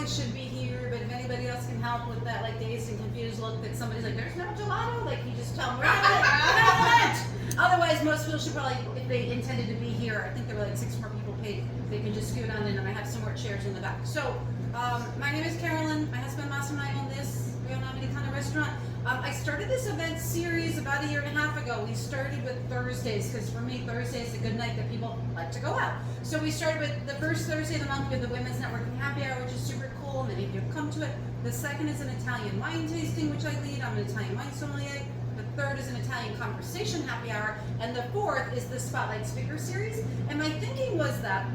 probably should be here, but if anybody else can help with that, like, dazed and confused look that somebody's like, there's no gelato, like, you just tell them, we're not. Otherwise, most people should probably, if they intended to be here, I think there were like 6 more people paid, they can just scoot on in, and I have some more chairs in the back. So, my name is Carolyn. My husband, Master, and I own this. We own Eddie Cano restaurant. I started this event series about 1.5 years ago. We started with Thursdays, because for me, Thursday is a good night that people like to go out. So we started with the first Thursday of the month with the Women's Networking Happy Hour, which is super cool. Many of you have come to it. The second is an Italian wine tasting, which I lead. I'm an Italian wine sommelier. The third is an Italian conversation happy hour. And the fourth is the Spotlight Speaker Series. And my thinking was that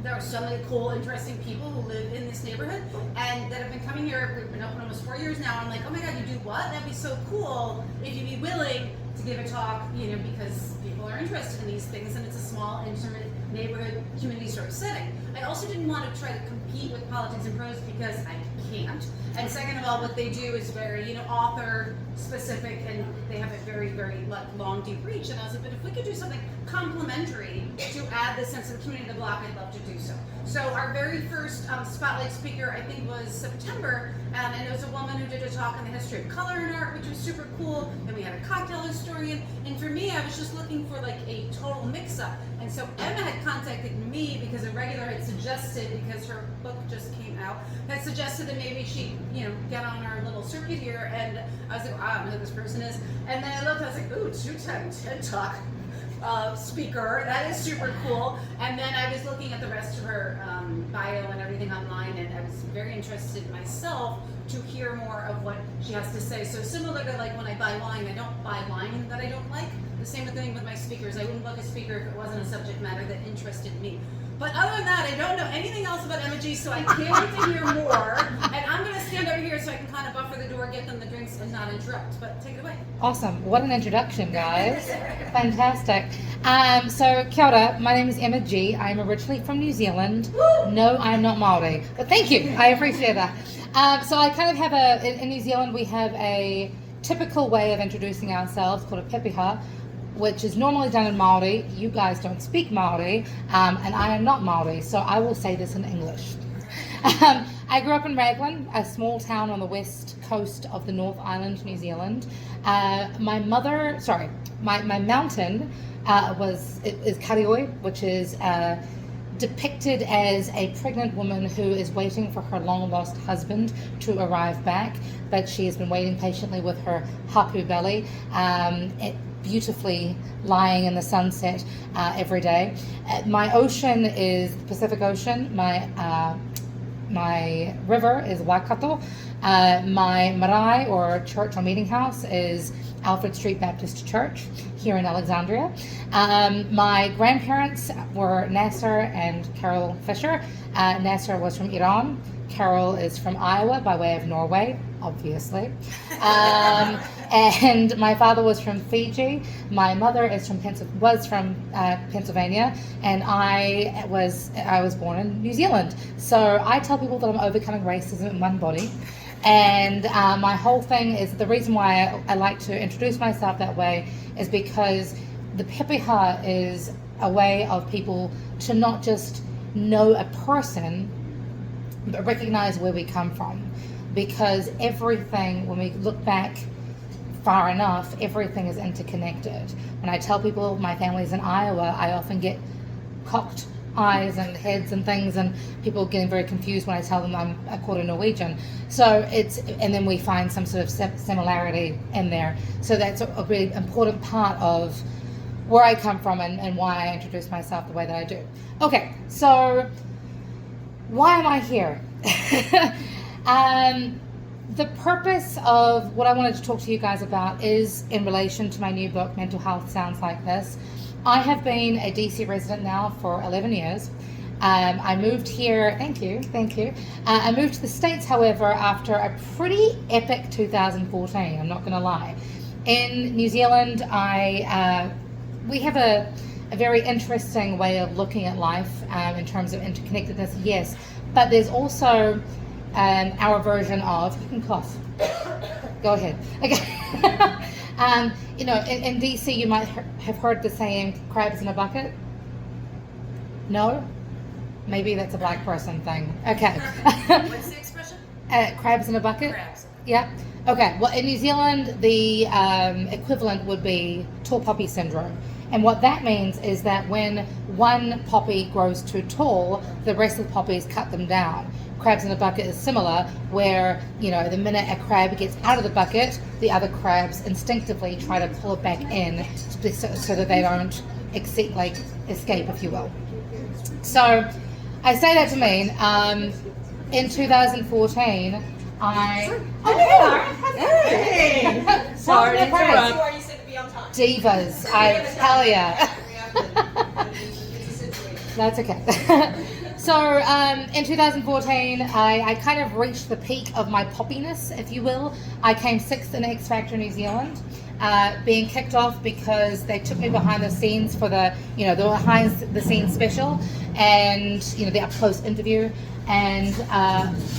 there are so many cool, interesting people who live in this neighborhood and that have been coming here. We've been open almost 4 years now. I'm like, oh my God, you do what? That'd be so cool if you'd be willing to give a talk, because people are interested in these things, and it's a small, intimate neighborhood community sort of setting. I also didn't want to try to compete with politics and prose because I can't. And second of all, what they do is very, author specific, and they have a very, very long, deep reach. And I was like, but if we could do something complementary to add this sense of the community to the block, I'd love to do so. So our very first spotlight speaker, I think, was September, and it was a woman who did a talk on the history of color in art, which was super cool. Then we had a cocktail historian, and for me, I was just looking for like a total mix-up. And so Emma had contacted me because a regular had suggested, because her book just came out, had suggested that maybe she, get on our little circuit here. And I was like, wow, I don't know who this person is. And then I looked, I was like, ooh, 2-time TED Talk speaker. That is super cool. And then I was looking at the rest of her bio and everything online, and I was very interested myself to hear more of what she has to say. So similar to like when I buy wine, I don't buy wine that I don't like. The same thing with my speakers. I wouldn't book a speaker if it wasn't a subject matter that interested me. But other than that, I don't know anything else about Emma G, so I can't wait to hear more. And I'm going to stand over here so I can kind of buffer the door, get them the drinks, and not interrupt. But take it away. Awesome. What an introduction, guys. Fantastic. So, kia ora. My name is Emma G. I'm originally from New Zealand. Woo! No, I'm not Māori. But thank you. I appreciate that. So I kind of have in New Zealand, we have a typical way of introducing ourselves called a pepeha, which is normally done in Māori. You guys don't speak Māori, and I am not Māori, so I will say this in English. I grew up in Raglan, a small town on the west coast of the North Island, New Zealand. My mountain is Karioi, which is depicted as a pregnant woman who is waiting for her long-lost husband to arrive back, but she has been waiting patiently with her hapu belly, beautifully lying in the sunset every day. My ocean is the Pacific Ocean. My river is Waikato. My marae, or church or meeting house, is Alfred Street Baptist Church here in Alexandria. My grandparents were Nasser and Carol Fisher. Nasser was from Iran. Carol is from Iowa by way of Norway, obviously. And my father was from Fiji. My mother was from Pennsylvania, and I was born in New Zealand. So I tell people that I'm overcoming racism in one body. And my whole thing is, the reason why I like to introduce myself that way is because the pepeha is a way of people to not just know a person, but recognize where we come from. Because everything, when we look back far enough, everything is interconnected. When I tell people my family's in Iowa, I often get cocked eyes and heads and things, and people getting very confused when I tell them I'm a quarter Norwegian. So and then we find some sort of similarity in there. So that's a really important part of where I come from and why I introduce myself the way that I do. Okay, so why am I here? The purpose of what I wanted to talk to you guys about is in relation to my new book, Mental Health Sounds Like This. I have been a DC resident now for 11 years. I moved here, thank you. I moved to the States, however, after a pretty epic 2014, I'm not going to lie. In New Zealand, we have a very interesting way of looking at life in terms of interconnectedness, yes, but there's also our version of, you can cough, go ahead, okay. In DC you might have heard the saying, crabs in a bucket. No? Maybe that's a black person thing. Okay. What's the expression? Crabs in a bucket? Crabs. Yeah. Okay. Well, in New Zealand, the equivalent would be tall poppy syndrome. And what that means is that when one poppy grows too tall, the rest of the poppies cut them down. Crabs in a bucket is similar, where, you know, the minute a crab gets out of the bucket, the other crabs instinctively try to pull it back in so that they don't escape, if you will. So I say that to mean, in 2014, Hey! Sorry to interrupt. You said to be on time. Divas, I tell ya. That's okay. So in 2014, I kind of reached the peak of my poppiness, if you will. I came 6th in X Factor New Zealand, being kicked off because they took me behind the scenes for the behind the scenes special, and the up close interview. And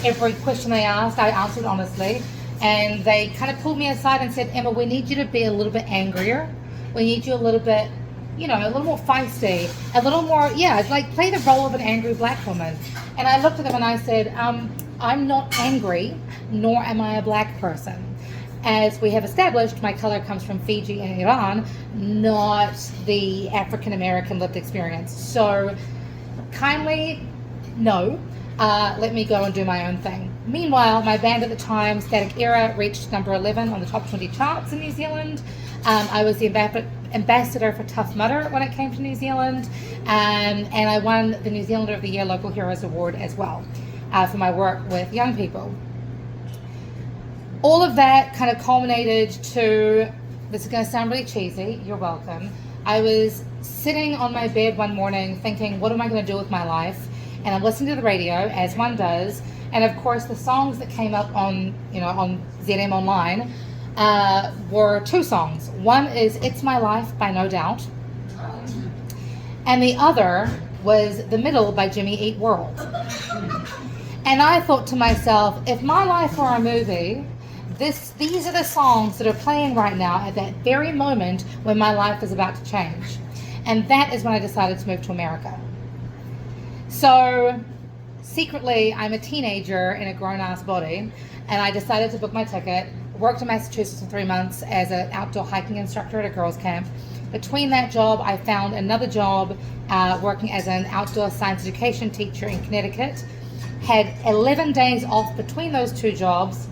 every question they asked, I answered honestly. And they kind of pulled me aside and said, Emma, we need you to be a little bit angrier. We need you a little bit, a little more feisty, a little more, play the role of an angry black woman. And I looked at them and I said, I'm not angry, nor am I a black person. As we have established, my color comes from Fiji and Iran, not the African American lived experience. So kindly, no. Let me go and do my own thing. Meanwhile, my band at the time, Static Era, reached number 11 on the top 20 charts in New Zealand. I was the ambassador for Tough Mudder when it came to New Zealand, and I won the New Zealander of the Year Local Heroes Award as well for my work with young people. All of that kind of culminated to, this is going to sound really cheesy, you're welcome. I was sitting on my bed one morning thinking, what am I going to do with my life? And I'm listening to the radio, as one does, and of course the songs that came up on ZM Online were two songs. One is It's My Life by No Doubt, and the other was The Middle by Jimmy Eat World. And I thought to myself, if my life were a movie, these are the songs that are playing right now at that very moment when my life is about to change. And that is when I decided to move to America. So secretly, I'm a teenager in a grown-ass body, and I decided to book my ticket, worked in Massachusetts for 3 months as an outdoor hiking instructor at a girls' camp. Between that job, I found another job working as an outdoor science education teacher in Connecticut, had 11 days off between those two jobs,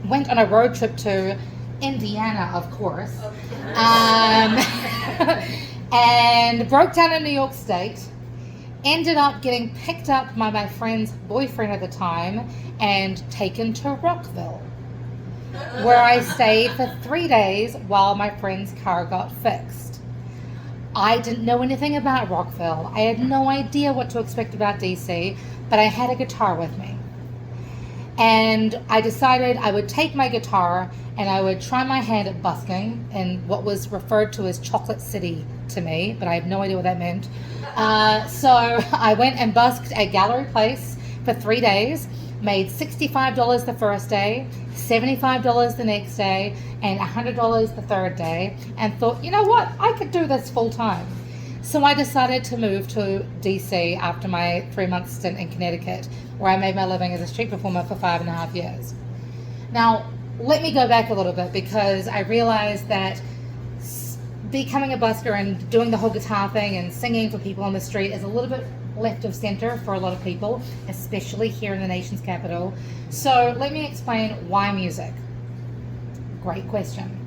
went on a road trip to Indiana, of course, and broke down in New York State. Ended up getting picked up by my friend's boyfriend at the time and taken to Rockville, where I stayed for 3 days while my friend's car got fixed. I didn't know anything about Rockville. I had no idea what to expect about DC, but I had a guitar with me. And I decided I would take my guitar and I would try my hand at busking in what was referred to as Chocolate City to me, but I have no idea what that meant. So I went and busked at Gallery Place for 3 days, made $65 the first day, $75 the next day, and $100 the third day, and thought, you know what, I could do this full time. So I decided to move to DC after my 3-month stint in Connecticut, where I made my living as a street performer for 5.5 years. Now, let me go back a little bit, because I realized that becoming a busker and doing the whole guitar thing and singing for people on the street is a little bit left of center for a lot of people, especially here in the nation's capital. So let me explain why music. Great question.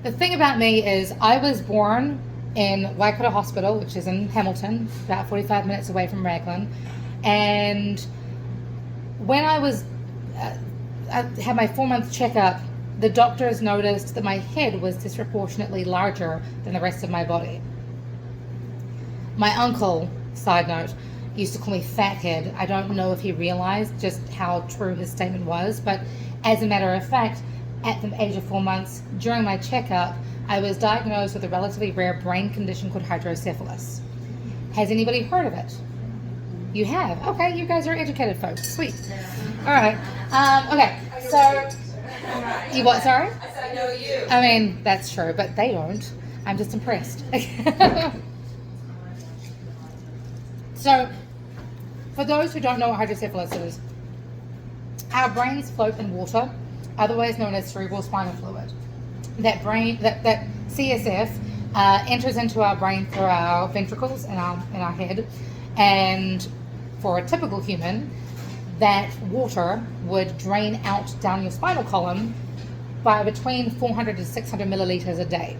The thing about me is I was born in Waikato Hospital, which is in Hamilton, about 45 minutes away from Raglan. And when I had my 4-month checkup, the doctors noticed that my head was disproportionately larger than the rest of my body. My uncle, side note, used to call me fathead. I don't know if he realized just how true his statement was, but as a matter of fact, at the age of 4 months, during my checkup, I was diagnosed with a relatively rare brain condition called hydrocephalus. Has anybody heard of it? You have? Okay, you guys are educated folks. Sweet. All right. Okay, so... You what, sorry? I said I know you. I mean, that's true, but they don't. I'm just impressed. So For those who don't know what hydrocephalus is, our brains float in water, otherwise known as cerebral spinal fluid. That CSF enters into our brain through our ventricles in our head, and for a typical human, that water would drain out down your spinal column by between 400 to 600 milliliters a day.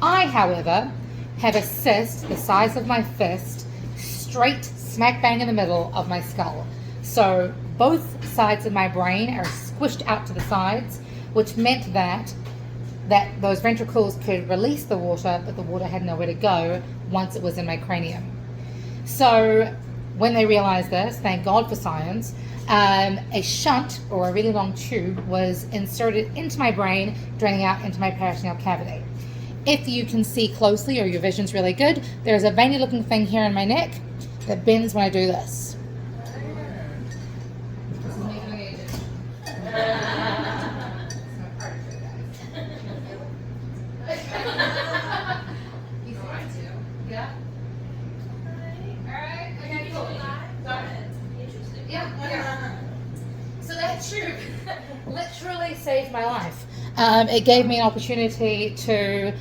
I, however, have a cyst the size of my fist straight smack bang in the middle of my skull. So both sides of my brain are squished out to the sides, which meant that those ventricles could release the water, but the water had nowhere to go once it was in my cranium. So when they realized this, thank God for science, a shunt, or a really long tube, was inserted into my brain, draining out into my peritoneal cavity. If you can see closely, or your vision's really good, there's a veiny looking thing here in my neck that bends when I do this. This is me doing it. Yeah. Alright, okay, cool. Yeah. So that tube literally saved my life. It gave me an opportunity to,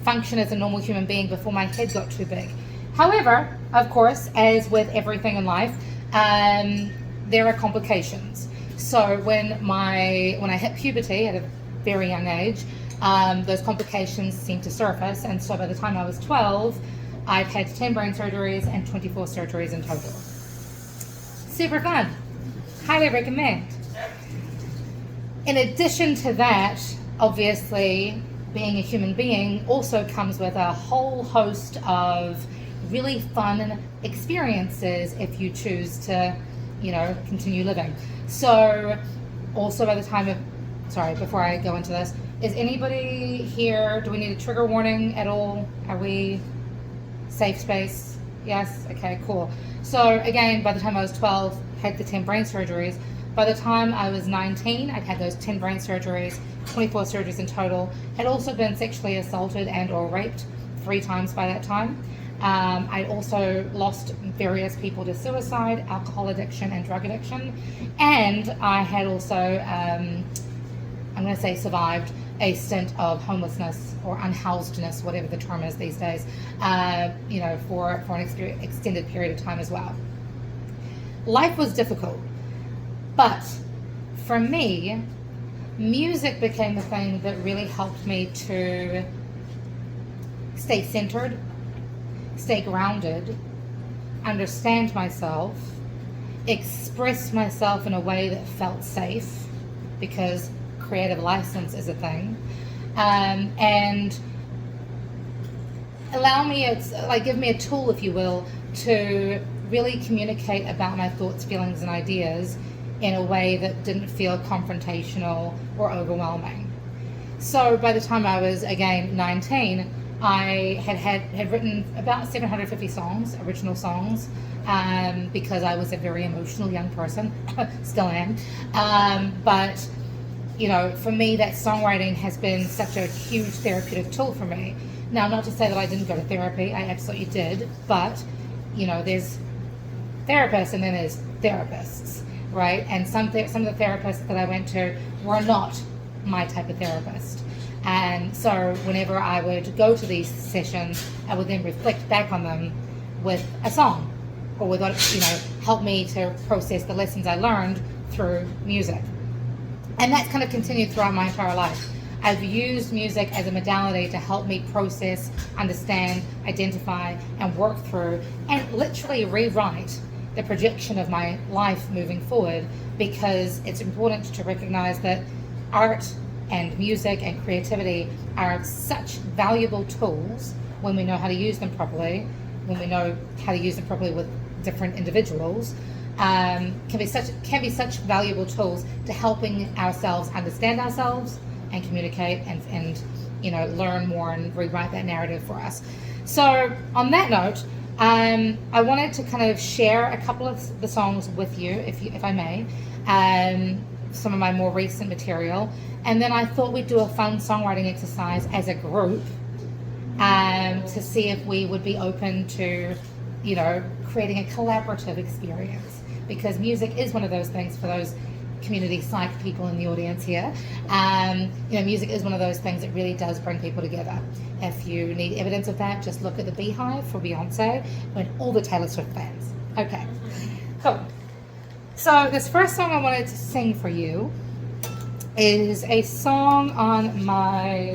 function as a normal human being before my head got too big. However, of course, as with everything in life, there are complications. So when I hit puberty at a very young age, those complications seemed to surface, and so by the time I was 12, I've had 10 brain surgeries and 24 surgeries in total. Super fun. Highly recommend. In addition to that, obviously, being a human being also comes with a whole host of really fun experiences if you choose to, continue living. So also by the time of, before I go into this, is anybody here, do we need a trigger warning at all? Are we safe space? Yes? Okay, cool. So again, by the time I was 12, had the 10 brain surgeries. By the time I was 19, I'd had those 10 brain surgeries, 24 surgeries in total. Had also been sexually assaulted and or raped 3 times by that time. I also lost various people to suicide, alcohol addiction, and drug addiction. And I had also, I'm going to say survived a stint of homelessness or unhousedness, whatever the term is these days, for an extended period of time as well. Life was difficult, but for me, music became the thing that really helped me to stay centered, stay grounded, understand myself, express myself in a way that felt safe, because creative license is a thing, and give me a tool, if you will, to really communicate about my thoughts, feelings, and ideas in a way that didn't feel confrontational or overwhelming. So by the time I was, again, 19, I had written about 750 songs, original songs, because I was a very emotional young person, still am. But for me, that songwriting has been such a huge therapeutic tool for me. Now, not to say that I didn't go to therapy, I absolutely did, but there's therapists and then there's therapists, right? And some of the therapists that I went to were not my type of therapist. And so whenever I would go to these sessions, I would then reflect back on them with a song, or with, help me to process the lessons I learned through music. And that's kind of continued throughout my entire life. I've used music as a modality to help me process, understand, identify, and work through, and literally rewrite the projection of my life moving forward, because it's important to recognize that art and music and creativity are such valuable tools when we know how to use them properly, when we know how to use them properly with different individuals, can be such valuable tools to helping ourselves understand ourselves and communicate and learn more and rewrite that narrative for us. So on that note, I wanted to kind of share a couple of the songs with you, if I may, some of my more recent material, and then I thought we'd do a fun songwriting exercise as a group to see if we would be open to creating a collaborative experience, because music is one of those things for those community psych people in the audience here. Music is one of those things that really does bring people together. If you need evidence of that, just look at the Beehive for Beyonce and all the Taylor Swift fans. Okay, cool. So this first song I wanted to sing for you is a song on my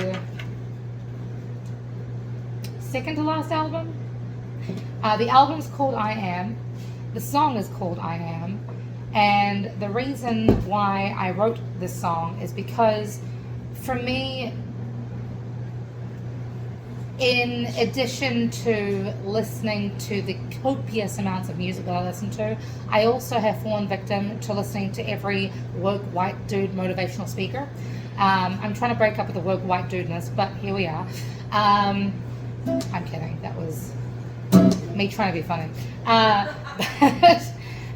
second to last album. The album's called I Am. The song is called I Am. And the reason why I wrote this song is because, for me, in addition to listening to the copious amounts of music that I listen to, I also have fallen victim to listening to every woke white dude motivational speaker. I'm trying to break up with the woke white dudeness, but here we are. I'm kidding. That was me trying to be funny.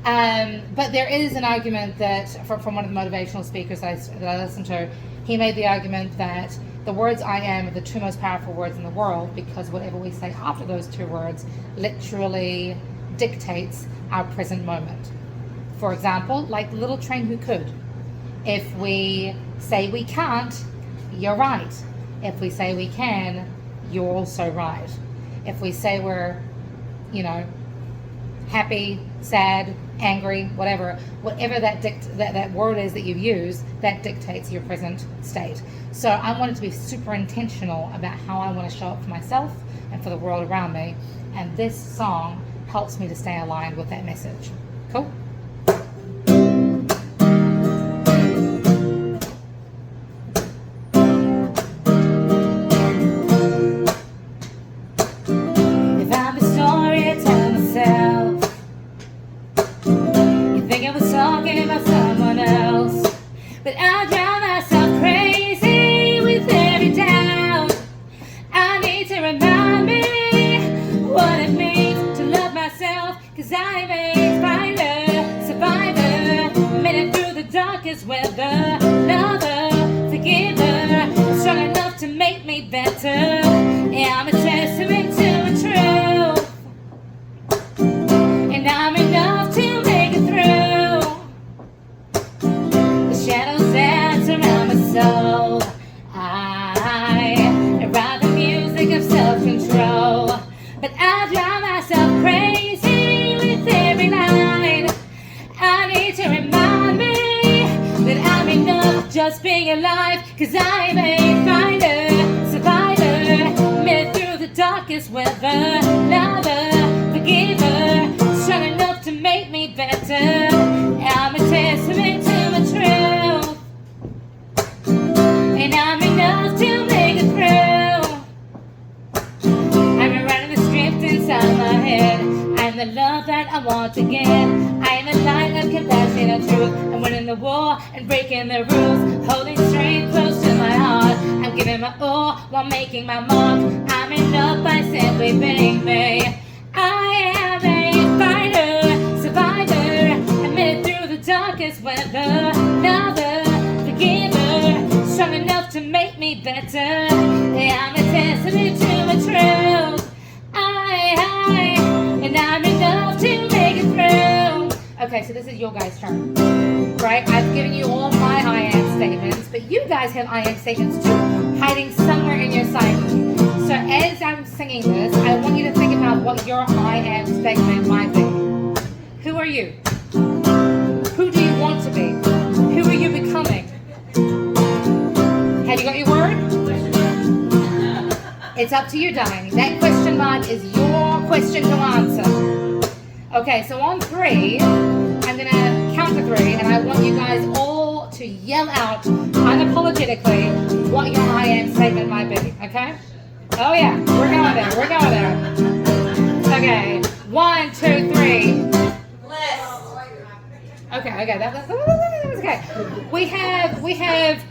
But there is an argument that from one of the motivational speakers that I listened to, he made the argument that the words I am are the two most powerful words in the world, because whatever we say after those two words literally dictates our present moment. For example, like the little train who could. If we say we can't, you're right. If we say we can, you're also right. If we say we're, happy, sad, angry, whatever that word is that you use, that dictates your present state. So I wanted to be super intentional about how I want to show up for myself and for the world around me, and this song helps me to stay aligned with that message. Cool? If I'm the story I tell myself, I was talking about someone else, but I drive myself crazy with every doubt. I need to remind me what it means to love myself, 'cause I'm a fighter, survivor, made it through the darkest weather, lover, forgiver, strong enough to make me better. Yeah, I'm a testament to a truth, and I'm enough to make it through. Shadows that surround my soul, I write the music of self-control, but I drive myself crazy with every line. I need to remind me that I'm enough just being alive, 'cause I'm a fighter, survivor, made it through the darkest weather, lover, forgiver, strong enough to make me better. I'm a testament to my truth, and I'm enough to make it through. I'm writing the script inside my head. I'm the love that I want to get. I am a light of compassion and truth. I'm winning the war and breaking the rules, holding strength close to my heart. I'm giving my all while making my mark. I'm enough by simply being me. I am a fighter, survivor, I made it through the darkest weather, lover, forgiver, strong enough to make me better. I'm a testament to my truth, and I'm enough to make it through. Okay, so this is your guys' turn, right? I've given you all my I am statements, but you guys have I am statements too, hiding somewhere in your psyche. So as I'm singing this, I want you to think about what your I am statement might be. Who are you? Who do you want to be? Who are you becoming? Have you got your word? It's up to you, darling. That question mark is your question to answer. Okay, so on 3, I'm going to count to 3, and I want you guys all to yell out unapologetically what your I am statement might be, okay? Oh yeah, we're going there. Okay, 1, 2, 3. Okay, that was okay. We have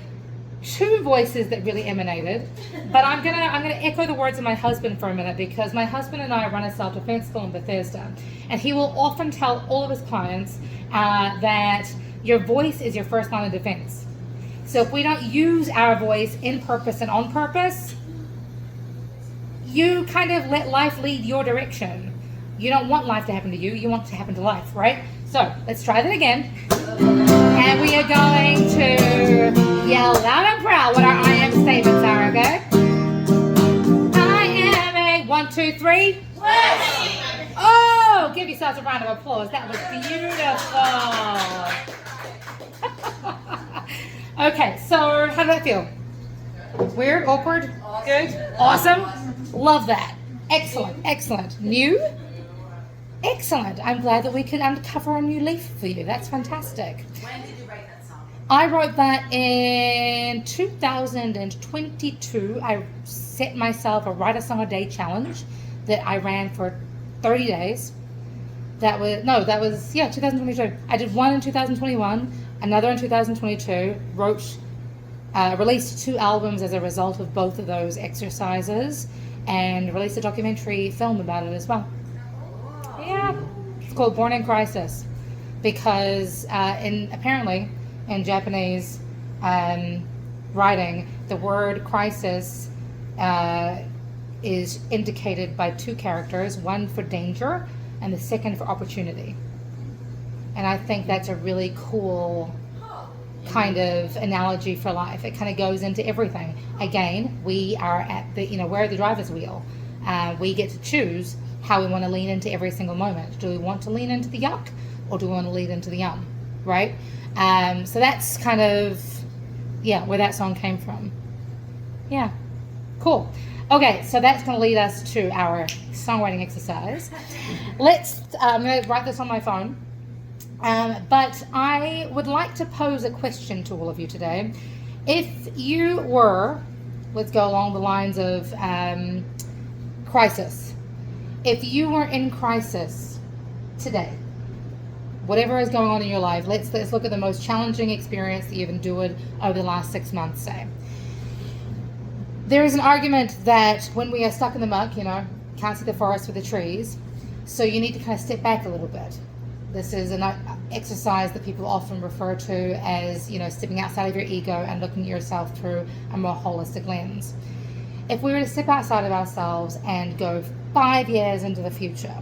2 voices that really emanated, but I'm gonna echo the words of my husband for a minute, because my husband and I run a self-defense school in Bethesda, and he will often tell all of his clients that your voice is your first line of defense. So if we don't use our voice in purpose and on purpose, you kind of let life lead your direction. You don't want life to happen to you. You want it to happen to life, right? So let's try that again. And we are going to yell loud and proud what our I am statements are, okay? I am a 1, 2, 3. Oh, give yourselves a round of applause. That was beautiful. Okay, so how did that feel? Weird? Awkward? Good? Awesome? Love that. Excellent, excellent. New? Excellent. I'm glad that we could uncover a new leaf for you. That's fantastic. When did you write that song? I wrote that in 2022. I set myself a write a song a day challenge that I ran for 30 days. That was 2022. I did one in 2021, another in 2022, released 2 albums as a result of both of those exercises, and released a documentary film about it as well. Yeah, it's called Born in Crisis, because apparently in Japanese writing, the word crisis is indicated by 2 characters, one for danger and the second for opportunity. And I think that's a really cool kind of analogy for life. It kind of goes into everything. Again, we are at we're at the driver's wheel. We get to choose how we want to lean into every single moment. Do we want to lean into the yuck, or do we want to lean into the yum, right? So that's kind of, where that song came from. Yeah, cool. Okay, so that's going to lead us to our songwriting exercise. I'm going to write this on my phone. But I would like to pose a question to all of you today. If you were, let's go along the lines of crisis. If you were in crisis today, whatever is going on in your life, let's look at the most challenging experience that you've endured over the last 6 months, say. There is an argument that when we are stuck in the muck, can't see the forest for the trees, so you need to kind of step back a little bit. This is an exercise that people often refer to as, stepping outside of your ego and looking at yourself through a more holistic lens. If we were to step outside of ourselves and go 5 years into the future,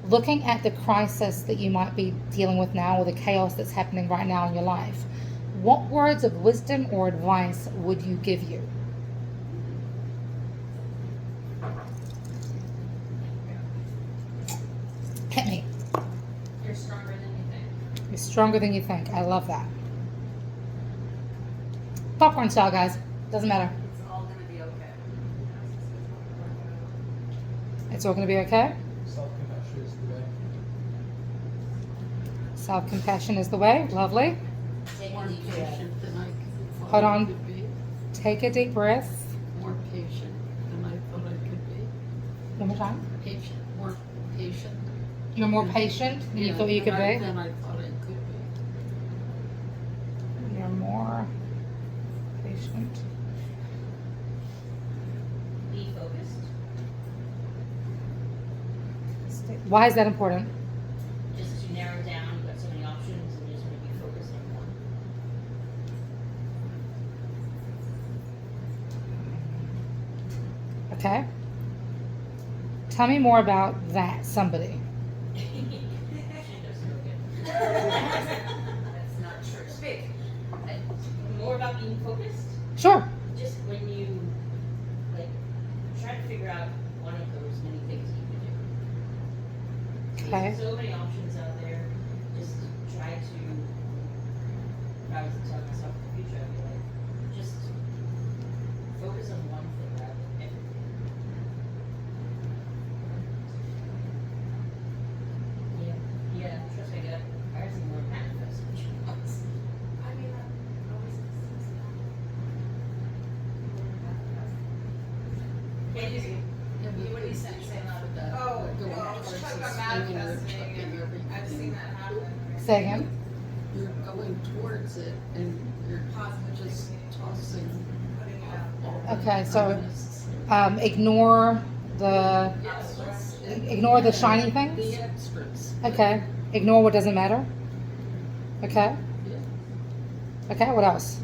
looking at the crisis that you might be dealing with now, or the chaos that's happening right now in your life, what words of wisdom or advice would you give you? Hit me. You're stronger than you think. You're stronger than you think. I love that. Popcorn style, guys. Doesn't matter. It's all gonna be okay. It's all going to be okay? Self-compassion is the way. Self-compassion is the way. Lovely. More patient than I thought Hold on. I could be. Take a deep breath. More patient than I thought I could be. One more time. More patient. You're more patient than you thought you could be? Than I thought I could be. You're more patient. Be focused. Why is that important? Just to narrow down, you've got so many options and just maybe focus on one. Okay. Tell me more about that, somebody. That's not true. Speak. More about being focused. Sure. Just when you try to figure out one of those many things you can do. Okay. There's so many options out there. Just try to. If I was to tell myself in the future, I'd be like, just focus on one thing rather than everything. Yeah, trust me, I got ours and more manifest what you want. I mean, that always exists. Yeah, easy. What do you say? Say loud. Oh, going towards towards thinking you're manifesting. chucking everything. I've seen that happen. Say again. You're going towards it and you're Positive just thinking. tossing Putting it out. Okay, so unnecessary. ignore the shiny The things. extras. Okay. Ignore what doesn't matter. Okay. Yeah. Okay. What else?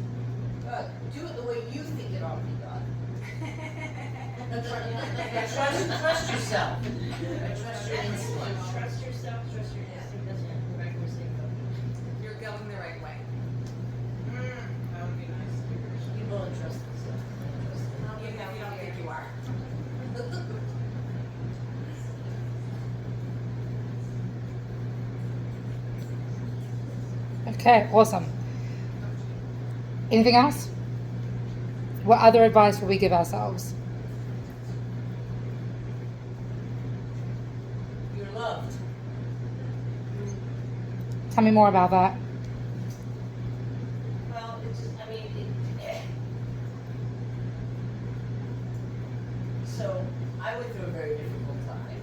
Do it the way you think it ought to be done. Trust yourself. Trust your instinct. Trust yourself, trust your instinct, that's the right word to say. You're going the right way. That would be nice. People don't trust themselves. You don't think you are. Okay, awesome. Anything else? What other advice would we give ourselves? You're loved. Tell me more about that. Well, it's just, I mean, so I went through a very difficult time.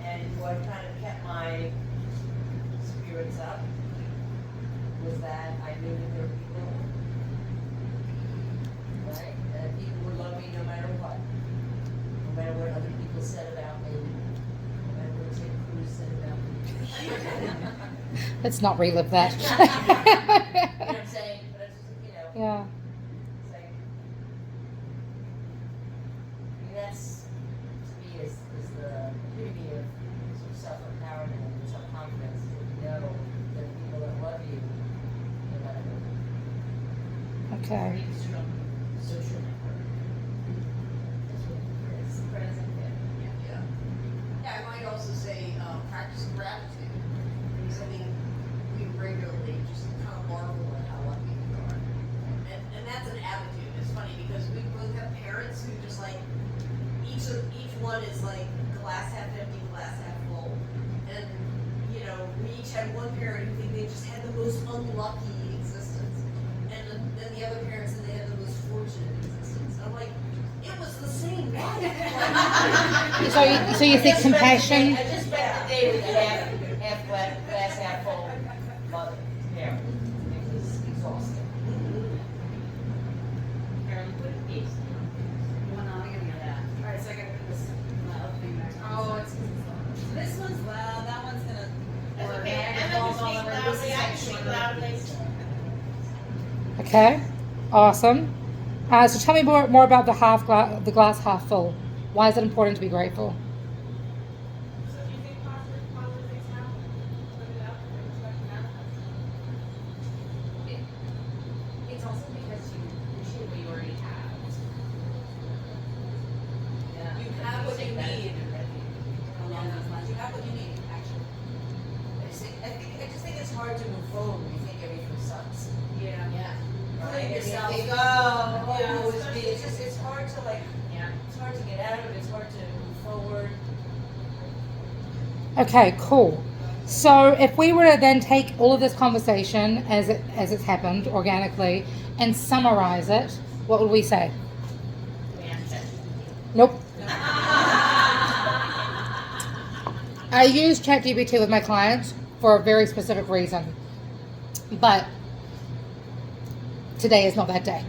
And what kind of kept my spirits up was that I knew that there were people, right? And that people would love me no matter what. No matter what other people said about me. No matter what Ted Cruz said about me. Let's not relive that. You know what I'm saying? But it's just, you know, Yeah. it's like, I mean, that's, to me, is the epitome of sort of self-empowerment and self-confidence, to know that people that love you, no matter what. Okay. Social network. That's what it is. Present, Yeah. Yeah, I might also say, practice gratitude. Because I think we regularly just kind of marvel at how lucky we are. And that's an attitude. It's funny because we both have parents who just like, each one is like glass half empty, glass half full. And, you know, we each had one parent who think they just had the most unlucky existence. And then the other parents said they had the most fortunate existence. And I'm like, it was the same life. So you think compassion? I just spent the day with a half glass half full mother. Yeah. It was exhausting. Karen, what it is. Alright, so I gotta put this other thing back. Oh, it's. This one's loud, that one's gonna. That's work. okay. It I'm gonna falls all speak over. This loudly. is I can actually speak good. loudly. Okay. Awesome. So tell me more about the glass half full. Why is it important to be grateful? So if you think positive things happen, put it out there, expect to manifest. It's also because you appreciate what you already have. Yeah. You have what you need. Along those lines. You have what you need, actually. I just think it's hard to move forward when you think everything sucks. Yeah. Right? Yourself. You think, Yeah. it's hard to like, Yeah. it's hard to get out of it, it's hard to move forward. Okay, cool. So if we were to then take all of this conversation as it's happened organically and summarize it, what would we say? Nope. I use ChatGPT with my clients for a very specific reason, but today is not that day.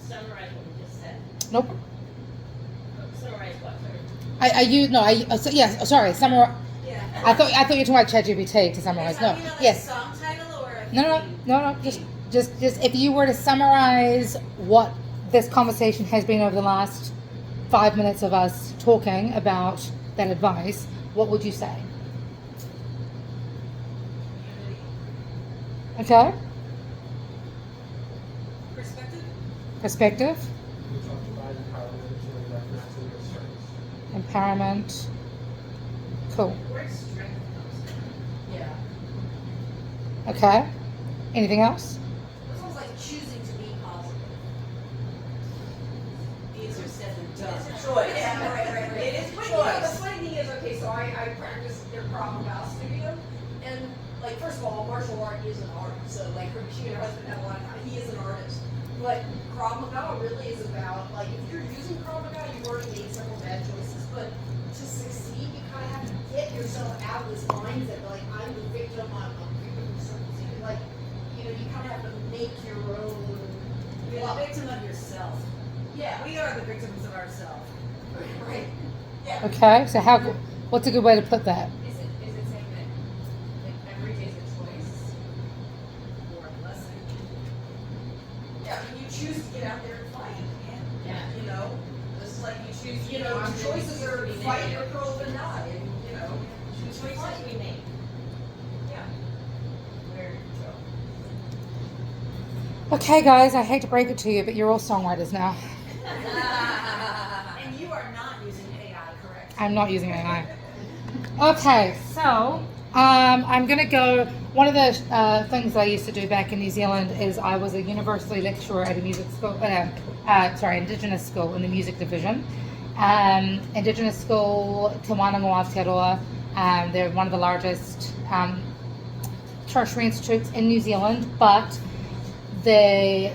Summarize what we just said. Nope. Summarize what, sorry? Summarize. Yeah. I thought you were talking about ChatGPT to summarize. No, Like yes. a song title or a No. Just if you were to summarize what this conversation has been over the last 5 minutes of us talking about that advice, what would you say? Okay. Perspective. We talked about empowerment in reference to your strengths. Empowerment. Cool. Where strength comes from. Yeah. Okay. Anything else? It's almost like choosing to be positive. Easier said than done. It's a choice. Yeah, right. It is a But choice. the funny thing is, okay, so I practice their Krav Maga studio, and like, first of all, martial art is an art. So like, she and her husband have a lot of time. He is an artist. But Krav Maga really is about, like, if you're using Krav Maga, you've already made several bad choices. But to succeed, you kind of have to get yourself out of this mindset, like, I'm the victim, I'm a victim of circumstance. Like, you know, you kind of have to make your own. You're luck. the victim of yourself. Yeah. We are the victims of ourselves. Right. Yeah. Okay. So what's a good way to put that? Is it saying that like every day is a choice or a blessing? white hair curls or not, and, you know, she's Choices funny. we make. Yeah. Where, Okay, guys, I hate to break it to you, but you're all songwriters now. And you are not using AI, correct? I'm not using AI. Okay, so I'm going to go. One of the things that I used to do back in New Zealand is I was a university lecturer at a music school, Indigenous school in the music division. Indigenous school, Te Wānanga o Aotearoa. They're one of the largest tertiary institutes in New Zealand, but the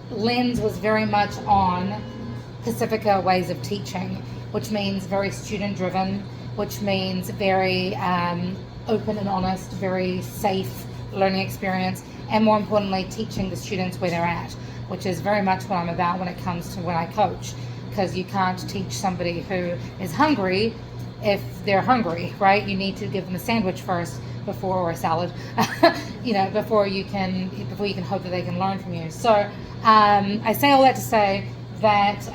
lens was very much on Pacifica ways of teaching, which means very student driven, which means very open and honest, very safe learning experience, and more importantly, teaching the students where they're at, which is very much what I'm about when it comes to when I coach, because you can't teach somebody who is hungry if they're hungry, right? You need to give them a sandwich first before, or a salad, before you can hope that they can learn from you. So I say all that to say that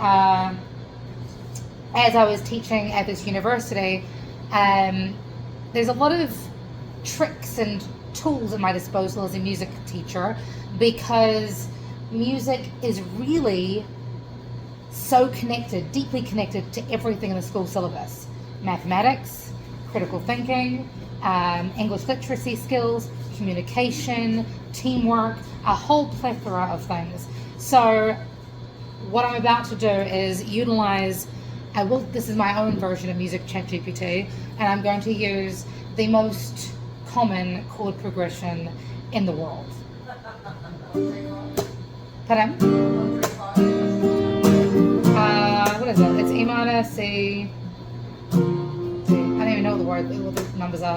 as I was teaching at this university, there's a lot of tricks and tools at my disposal as a music teacher, because music is really so connected, deeply connected to everything in the school syllabus. Mathematics, critical thinking, English literacy skills, communication, teamwork, a whole plethora of things. So what I'm about to do is utilize, this is my own version of Music ChatGPT, and I'm going to use the most common chord progression in the world. Pardon? What is it? It's E minor, C. I don't even know what the numbers are.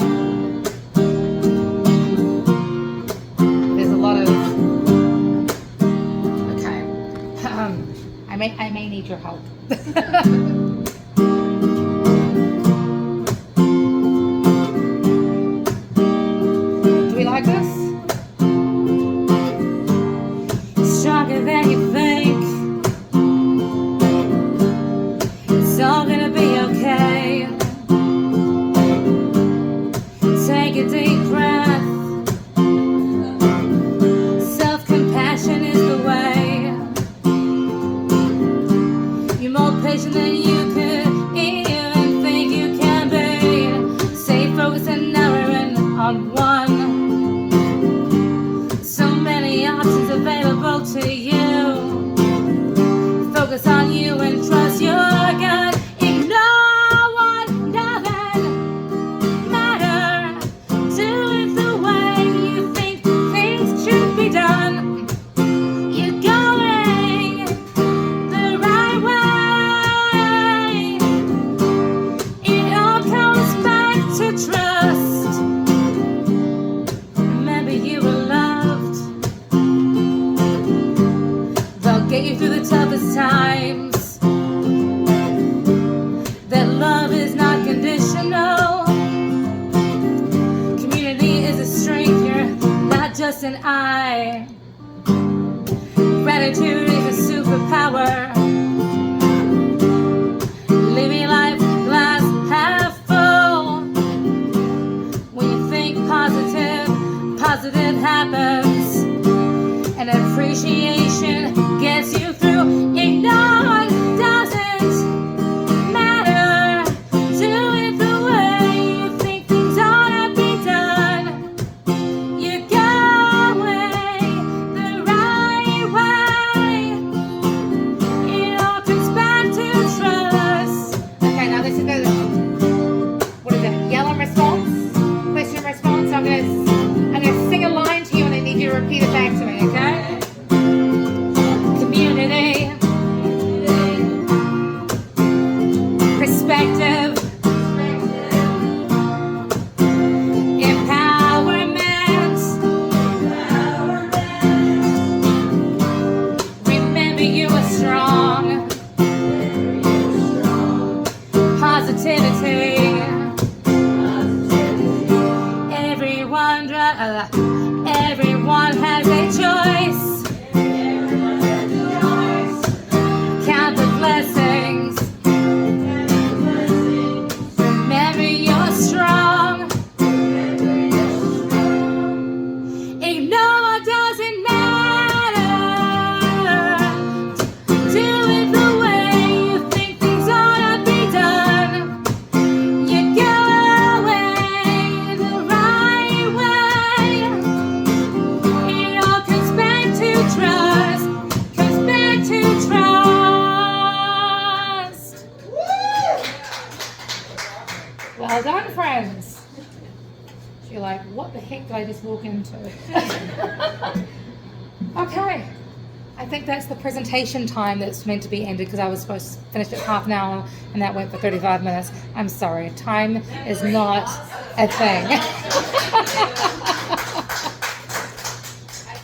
There's a lot of. Okay. I may need your help. Do we like this? Stronger than you think. It's all gonna be okay. Take a deep breath. Self-compassion is the way. You're more patient than you could even think you can be. Stay focused and narrowing on one. So many options available to you. Focus on you and trust your gut. Ignore what doesn't matter. Do it the way you think things should be done. You're going the right way. It all comes back to trust. Remember you were loved. They'll get you through the toughest times. That love is not conditional. Community is a strength, you're not just an eye. Gratitude is a superpower. Living life glass half full. When you think positive, positive happens. And appreciation gets you through. Ignore what doesn't matter. Do it the way you think things ought to be done. You're going the right way. It all comes back to trust. Okay, now this is the, what is it? Yellow response? Question response? I'm gonna sing a line to you and I need you to repeat it back to me, okay? Community. Perspective. Empowerment. Remember you are strong. Positivity. Everyone has a choice. Count the blessings. Well done, friends. You're like, what the heck did I just walk into? Okay. I think that's the presentation time that's meant to be ended because I was supposed to finish at half an hour and that went for 35 minutes. I'm sorry. Time is not a thing.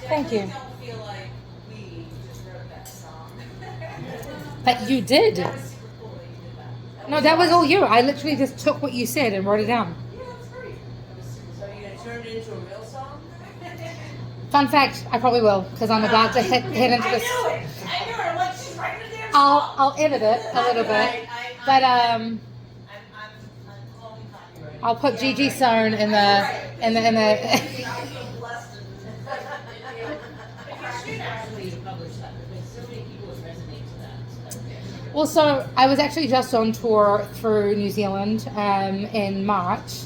Thank you. I don't feel like we just wrote that song. But you did. That was super cool that you did that. No, that was all you. I literally just took what you said and wrote it down. Yeah, that's great. So you're gonna turn it into a real song? Fun fact, I probably will because I'm about to head into I this. knew it. I'm like, she's writing a damn I'll edit it a little bit, but I'm calling copyright. I'll put Gigi Sohn in the. I feel blessed and, you know, But you should actually publish that because so many people would resonate to that. So. Well, so I was actually just on tour through New Zealand in March,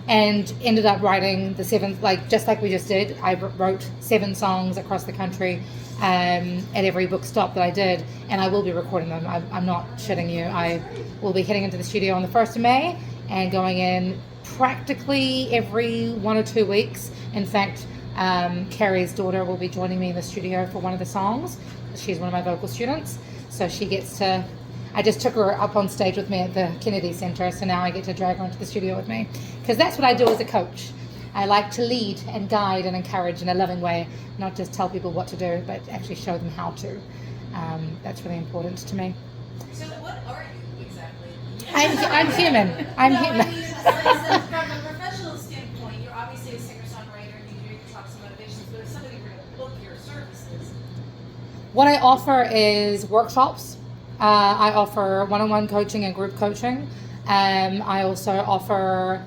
and ended up writing the 7, like just like we just did. I wrote 7 songs across the country at every book stop that I did, and I will be recording them. I'm not shitting you. I will be heading into the studio on the 1st of May and going in practically every 1 or 2 weeks. In fact, Carrie's daughter will be joining me in the studio for one of the songs. She's one of my vocal students, so she gets to. I just took her up on stage with me at the Kennedy Center, so now I get to drag her into the studio with me, because that's what I do as a coach. I like to lead and guide and encourage in a loving way, not just tell people what to do, but actually show them how to. That's really important to me. So what are you exactly? I'm human. I'm no, human. I mean, so from a professional standpoint, you're obviously a singer-songwriter and you do your talks and motivations, but if somebody were to book your services, What I offer is workshops. I offer one-on-one coaching and group coaching. I also offer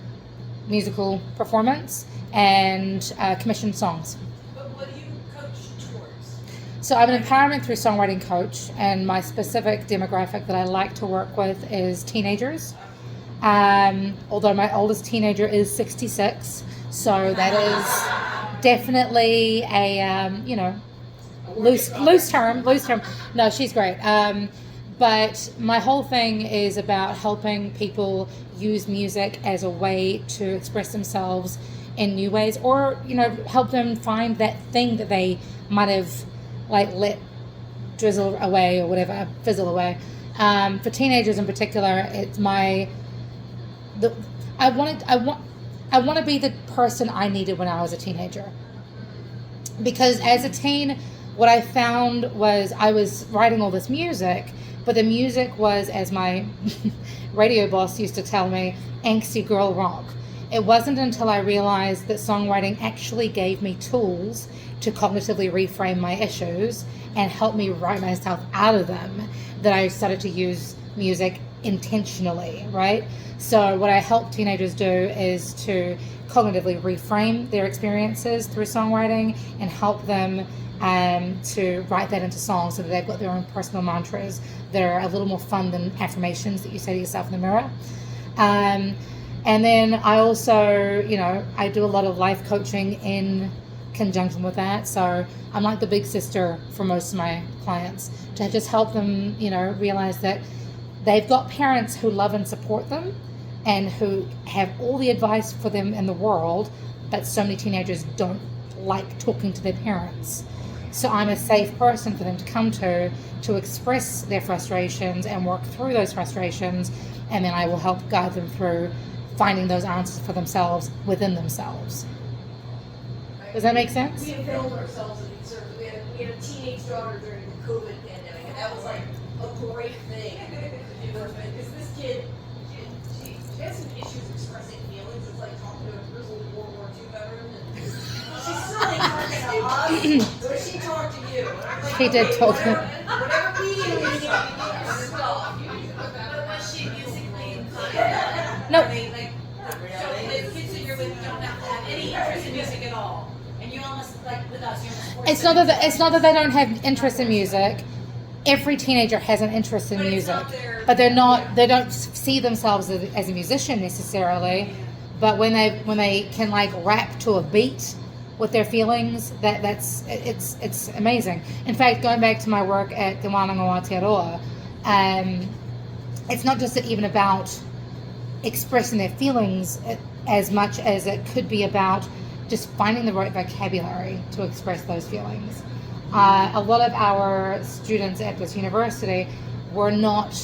musical performance and commissioned songs. but what do you coach towards? So I'm an empowerment through songwriting coach, and my specific demographic that I like to work with is teenagers. Although my oldest teenager is 66, so that is definitely a loose term. No, she's great. But my whole thing is about helping people use music as a way to express themselves in new ways, or help them find that thing that they might have let drizzle away or whatever, fizzle away. For teenagers in particular, it's I want to be the person I needed when I was a teenager. Because as a teen, what I found was I was writing all this music, but the music was, as my radio boss used to tell me, angsty girl rock. It wasn't until I realized that songwriting actually gave me tools to cognitively reframe my issues and help me write myself out of them that I started to use music intentionally, right? So what I help teenagers do is to cognitively reframe their experiences through songwriting and help them to write that into songs so that they've got their own personal mantras that are a little more fun than affirmations that you say to yourself in the mirror. And then I also, I do a lot of life coaching in conjunction with that. So I'm like the big sister for most of my clients, to just help them, realize that they've got parents who love and support them and who have all the advice for them in the world, but so many teenagers don't like talking to their parents. So I'm a safe person for them to come to express their frustrations and work through those frustrations, and then I will help guide them through finding those answers for themselves within themselves. Does that make sense? We availed ourselves of these services. We had a teenage daughter during the COVID pandemic, and that was like a great thing to do because this kid, she has some issues expressing feelings. It's like talking to a grizzled World War II veteran, and she's still like talking to us, but she talked to you. And I'm like, She did okay, talk to me. whatever medium you need, stop. But was she musically inclined? Nope. Are they, so the kids that you're with don't have to have any interest in music at all, and you almost with us, you almost force It's them not to- that they don't have interest in music. Every teenager has an interest in But it's music, not their- but they're not. They don't see themselves as a musician necessarily. But when they can rap to a beat with their feelings, it's amazing. In fact, going back to my work at Te Wānanga Aotearoa, it's not just even about expressing their feelings as much as it could be about just finding the right vocabulary to express those feelings. A lot of our students at this university were not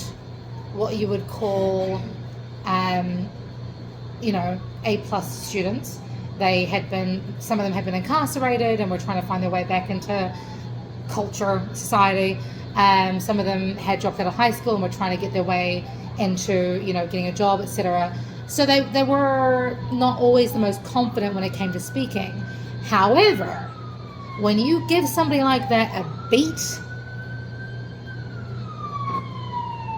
what you would call, A+ students. Some of them had been incarcerated and were trying to find their way back into culture, society. Some of them had dropped out of high school and were trying to get their way into, getting a job, etc. So they were not always the most confident when it came to speaking. However, when you give somebody like that a beat,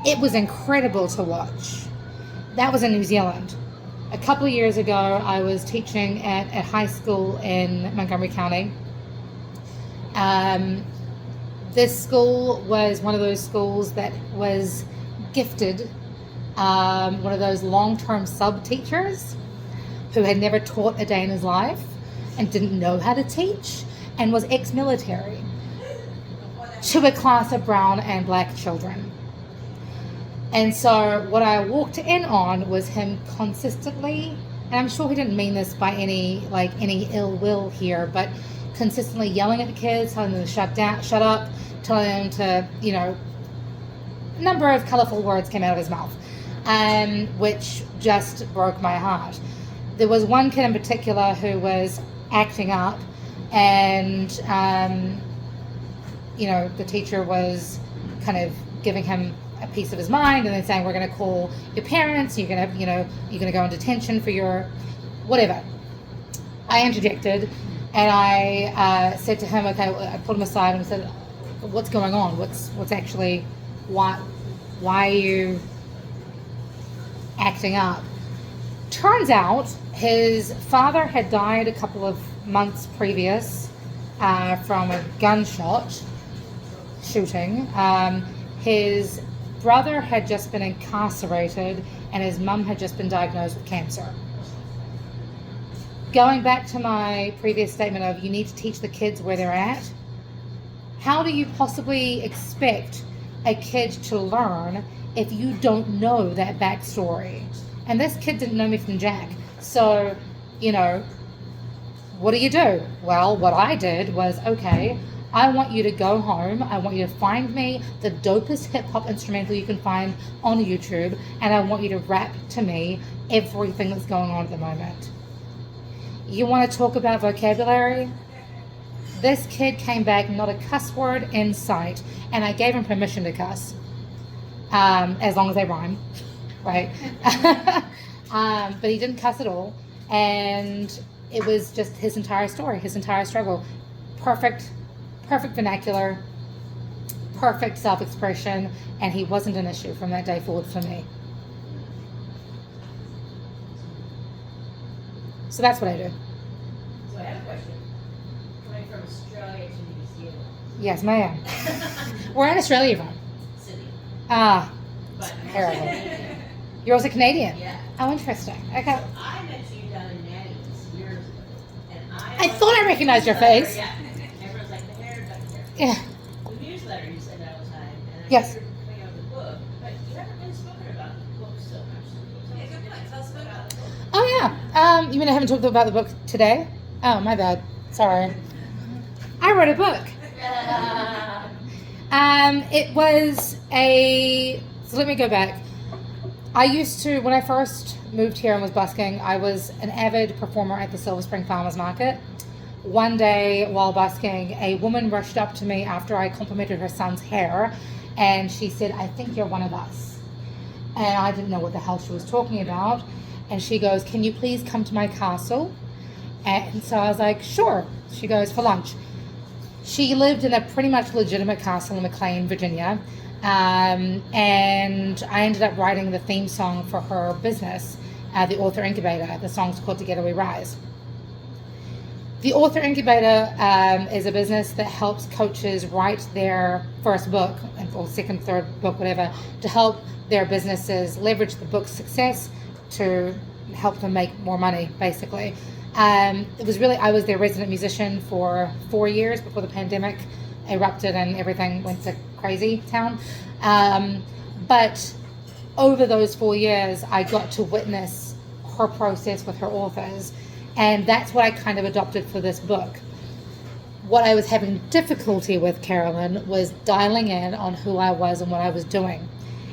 it was incredible to watch. That was in New Zealand. A couple of years ago, I was teaching at a high school in Montgomery County. This school was one of those schools that was gifted one of those long-term sub-teachers who had never taught a day in his life and didn't know how to teach and was ex-military, to a class of brown and black children. And so what I walked in on was him consistently, and I'm sure he didn't mean this by any ill will here, but consistently yelling at the kids, telling them to shut up, telling them to, a number of colorful words came out of his mouth, which just broke my heart. There was one kid in particular who was acting up, and the teacher was kind of giving him a piece of his mind and then saying, we're going to call your parents, you're going to go in detention for your whatever. I interjected and I said to him, okay, I pulled him aside and said, what's going on? What's actually, why are you acting up? Turns out his father had died a couple of months previous from a gunshot shooting. His brother had just been incarcerated and his mum had just been diagnosed with cancer. Going back to my previous statement of you need to teach the kids where they're at, how do you possibly expect a kid to learn if you don't know that backstory? And this kid didn't know me from Jack. So, what do? Well, what I did was, okay, I want you to go home. I want you to find me the dopest hip-hop instrumental you can find on YouTube, and I want you to rap to me everything that's going on at the moment. You want to talk about vocabulary? This kid came back, not a cuss word in sight, and I gave him permission to cuss, as long as they rhyme, right? But he didn't cuss at all, and it was just his entire story, his entire struggle. Perfect vernacular, perfect self-expression, and he wasn't an issue from that day forward for me. So that's what I do. So I have a question. Coming from Australia to New Zealand. Yes, ma'am. Where in Australia from? Sydney. Ah, But I'm terrible. Canadian. You're also Canadian? Yeah. Oh, interesting. Okay. So I met you down in Manny's years ago. And I thought I recognized your face. Yeah. Everyone's like, the hair, got the hair. Yeah. The newsletter you send out all the time. And I Yes. heard you coming out with a book. But you haven't been spoken about the book so much. So Yeah, good point. Tell us about the book. Oh, yeah. You mean I haven't talked about the book today? Oh, my bad. Sorry. I wrote a book. It was so let me go back. I used to, when I first moved here and was busking, I was an avid performer at the Silver Spring Farmers Market. One day while busking, a woman rushed up to me after I complimented her son's hair, and she said, I think you're one of us. And I didn't know what the hell she was talking about. And she goes, can you please come to my castle? And so I was like, sure. She goes, for lunch. She lived in a pretty much legitimate castle in McLean, Virginia. And I ended up writing the theme song for her business, the Author Incubator. The song's called Together We Rise. The Author Incubator is a business that helps coaches write their first book, or second, third book, whatever, to help their businesses leverage the book's success to help them make more money, basically. It was really, I was their resident musician for 4 years before the pandemic erupted and everything went to crazy town. But over those 4 years, I got to witness her process with her authors. And that's what I kind of adopted for this book. What I was having difficulty with, Carolyn, was dialing in on who I was and what I was doing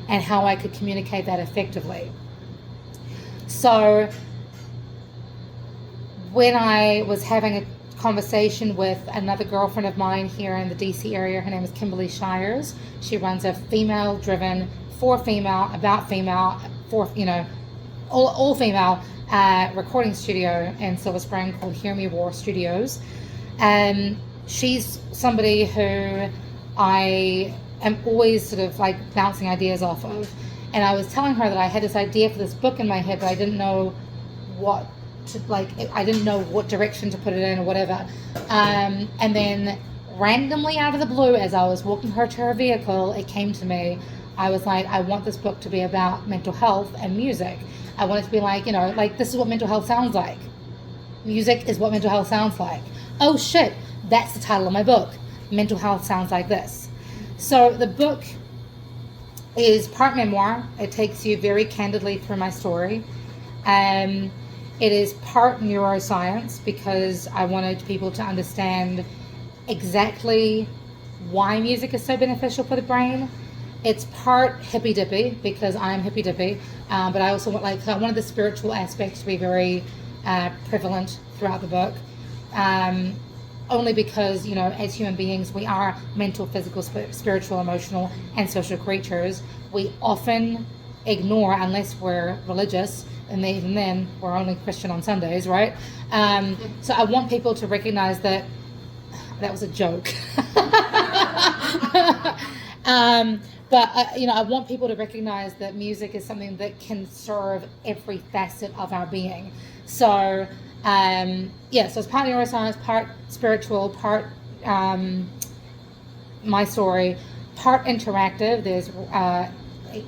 and how I could communicate that effectively. So when I was having a conversation with another girlfriend of mine here in the DC area, her name is Kimberly Shires. She runs a female-driven, for female, about female, for, all female recording studio in Silver Spring called Hear Me Roar Studios. She's somebody who I am always sort of like bouncing ideas off of. And I was telling her that I had this idea for this book in my head, but I didn't know what to, I didn't know what direction to put it in or whatever. And then randomly out of the blue, as I was walking her to her vehicle, it came to me. I was like, I want this book to be about mental health and music. I want it to be like, this is what mental health sounds like. Music is what mental health sounds like. Oh shit, that's the title of my book. Mental health sounds like this. So the book is part memoir. It takes you very candidly through my story. It is part neuroscience because I wanted people to understand exactly why music is so beneficial for the brain. It's part hippy dippy because I'm hippy dippy, but I also want I wanted the spiritual aspect to be very prevalent throughout the book. Only because, as human beings, we are mental, physical, spiritual, emotional, and social creatures. We often ignore, unless we're religious, and even then, we're only Christian on Sundays, right? So I want people to recognize that was a joke. But I want people to recognize that music is something that can serve every facet of our being. So, so it's part neuroscience, part spiritual, part my story, part interactive. There's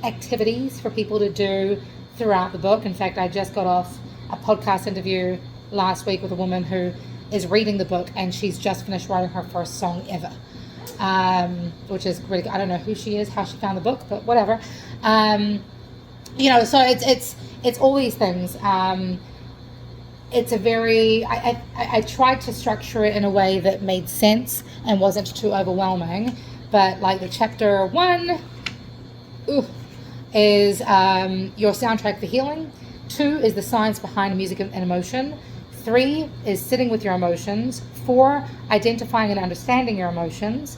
activities for people to do throughout the book. In fact, I just got off a podcast interview last week with a woman who is reading the book, and she's just finished writing her first song ever, which is really good. I don't know who she is, how she found the book, but whatever. So it's all these things. It's a very, I tried to structure it in a way that made sense and wasn't too overwhelming, but like the chapter 1 is your soundtrack for healing. 2 is the science behind music and emotion. 3 is sitting with your emotions. 4, identifying and understanding your emotions.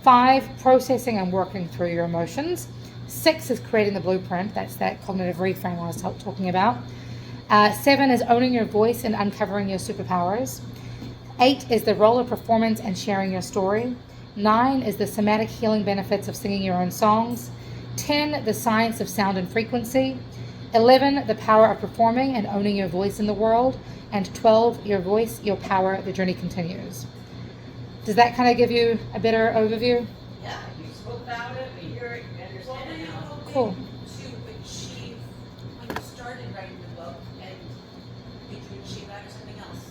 5, processing and working through your emotions. 6 is creating the blueprint. That's that cognitive reframe I was talking about. 7 is owning your voice and uncovering your superpowers. 8 is the role of performance and sharing your story. 9 is the somatic healing benefits of singing your own songs. 10, the science of sound and frequency. 11, the power of performing and owning your voice in the world. And 12, your voice, your power, the journey continues. Does that kind of give you a better overview? Yeah, you spoke about it, we hear it, we understand it now. Cool. To achieve when you started writing the book, and did you achieve that or something else?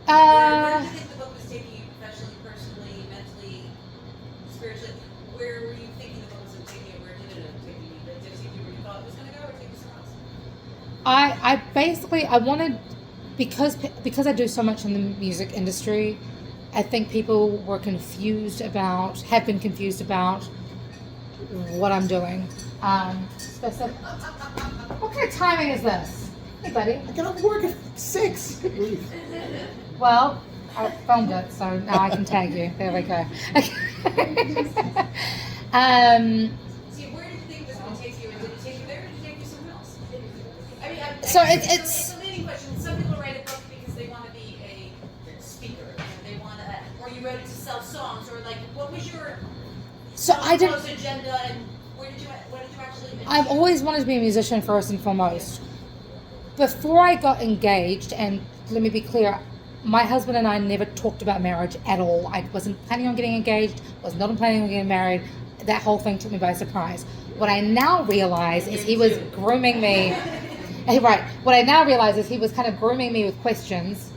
Where did you think the book was taking you professionally, personally, mentally, spiritually? Where were you thinking the book was taking you? Where did it take you? Did it take you where you thought it was going to go, or take you somewhere else? I wanted, because I do so much in the music industry, I think people were have been confused about what I'm doing. What kind of timing is this? Hey, buddy. I got off work at 6. Well, I filmed it, so now I can tag you. There we go. See, where did you think this would take you? And did it take you there, or did it take you somewhere else? I mean, So it's a leading question. Some people write a book because they want to be a speaker, and they want to, or you wrote it to sell songs, or like, what was your close agenda, and what did you actually? I've always wanted to be a musician first and foremost. Before I got engaged, and let me be clear, my husband and I never talked about marriage at all. I wasn't planning on getting engaged, was not planning on getting married. That whole thing took me by surprise. What I now realize is he was grooming me. Right. What I now realize is he was kind of grooming me with questions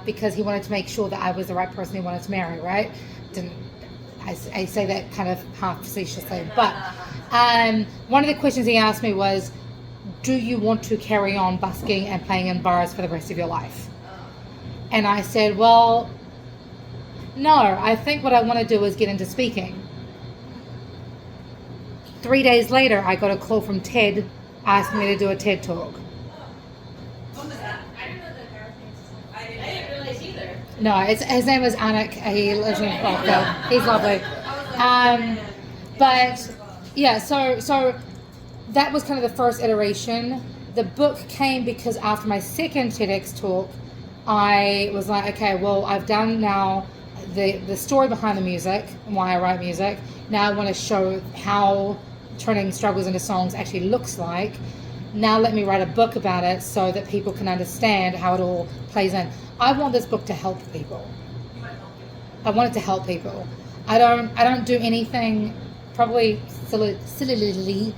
because he wanted to make sure that I was the right person he wanted to marry, right? I say that kind of half facetiously, but one of the questions he asked me was, do you want to carry on busking and playing in bars for the rest of your life? And I said, well, no, I think what I want to do is get into speaking. 3 days later, I got a call from TED asking me to do a TED talk. What was that? I didn't know that Gareth I didn't realize either. No, his name was Anik. He lives in Rockville. He's lovely. But yeah, so that was kind of the first iteration. The book came because after my second TEDx talk, I was like, okay, well, I've done now the story behind the music and why I write music. Now I want to show how turning struggles into songs actually looks like. Now let me write a book about it so that people can understand how it all plays in. I want this book to help people. I want it to help people. I don't do anything probably sillily.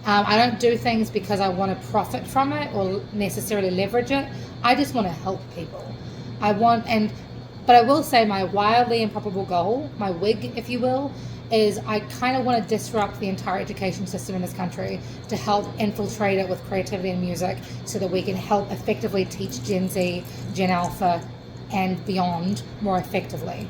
I don't do things because I want to profit from it or necessarily leverage it. I just want to help people. But I will say my wildly improbable goal, my wig, if you will, is I kind of want to disrupt the entire education system in this country to help infiltrate it with creativity and music so that we can help effectively teach Gen Z, Gen Alpha, and beyond more effectively.